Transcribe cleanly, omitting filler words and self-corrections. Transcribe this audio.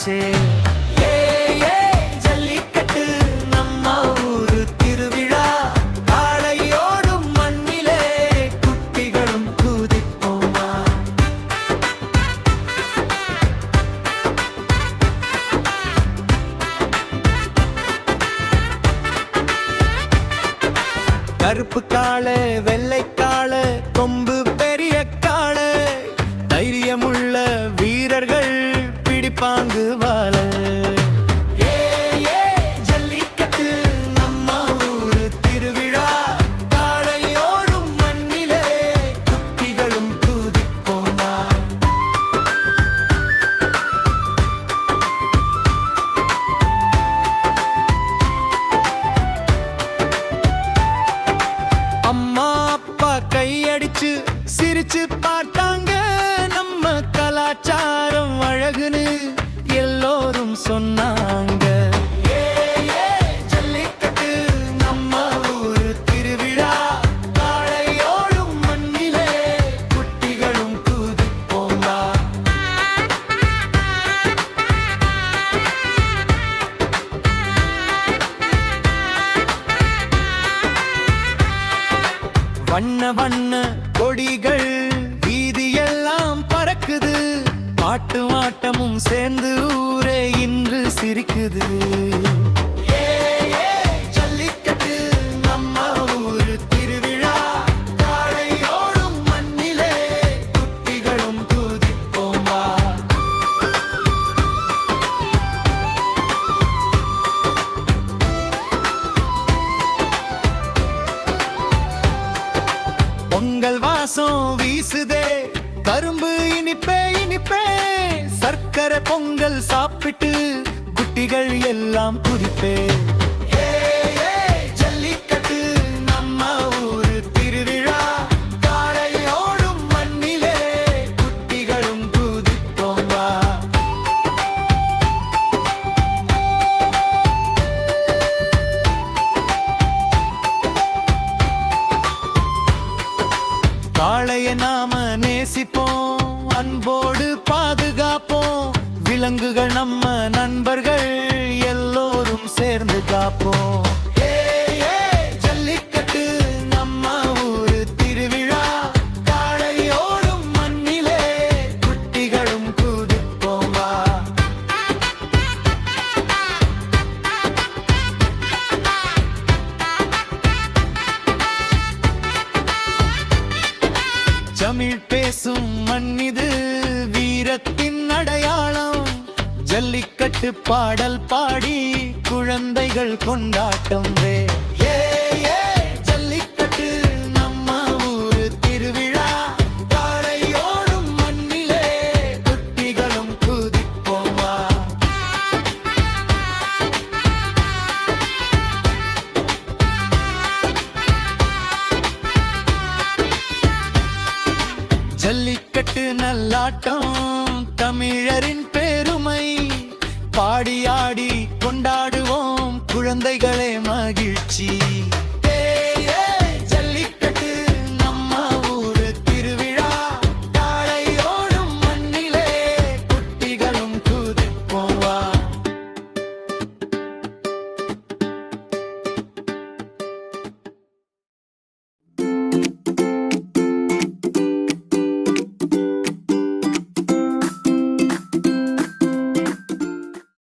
வந்தாச்சே. ஜல்லிக்கட்டு நம்ம ஊரு திருவிழா, காளையோடும் மண்ணிலே குட்டிகளும் குதிப்போமா. கருப்பு காளை வெள்ளை காளை கொம்பு பெரிய காளை, தைரியமுள்ள வீரர்கள் பிடிப்பாங்கு வாழ. ஜல்லிக்கட்டு நம்ம ஊரு திருவிழா, காளையோடும் மண்ணிலே குட்டிகளும் குதிப்போமா. அம்மா அப்பா கையடிச்சு சிரிச்சு பார்த்தாங்க, நம்ம கலாச்சாரம் அழகுன்னு எல்லோரும் சொன்னாங்க. ஜல்லிக்கட்டு நம்ம ஊரு திருவிழா, காளையோடும் மண்ணிலே குட்டிகளும் குதிப்போமா. வண்ண வண்ண கொடிகள் வீதியெல்லாம் பறக்குது, பாட்டு ஆட்டமும் சேர்ந்து ஊரே இன்று சிரிக்குது. ஜல்லிக்கட்டு நம்ம ஊரு திருவிழா, காளையோடும் மண்ணிலே குட்டிகளும் குதிப்போமா. பொங்கல் வாசம் வீசுதே, கரும்பு இனிப்பே இனிப்பே, சர்க்கரை பொங்கல் சாப்பிட்டு குட்டிகள் எல்லாம் குதிப்பே. ஜல்லிக்கட்டு நம்ம ஊரு திருவிழா, காளையோடும் மண்ணிலே குட்டிகளும் குதிப்போமா. காளைய நாம நேசிப்போம், அன்போடு பாதுகாப்போம், விலங்குகள் நம்ம நண்பர்கள் எல்லோரும் சேர்ந்து காப்போம். ஜல்லிக்கட்டு நம்ம ஊரு திருவிழா, காளையோடும் மண்ணிலே குட்டிகளும் குதிப்போமா. தமிழ் பேசும் மண்ணிது வீரத்தின் அடையாளம், ஜல்லிக்கட்டு பாடல் பாடி குழந்தைகள் கொண்டாட்டம். ஜல்லிக்கட்டு நம்ம ஊரு திருவிழா, காளையோடும் மண்ணிலே குட்டிகளும் குதிப்போமா. ஜல்லிக்கட்டு நல்லாட்டம் தமிழரின் பெருமை, பாடி ஆடி கொண்டாடுவோம் குழந்தைகளே மகிழ்ச்சி.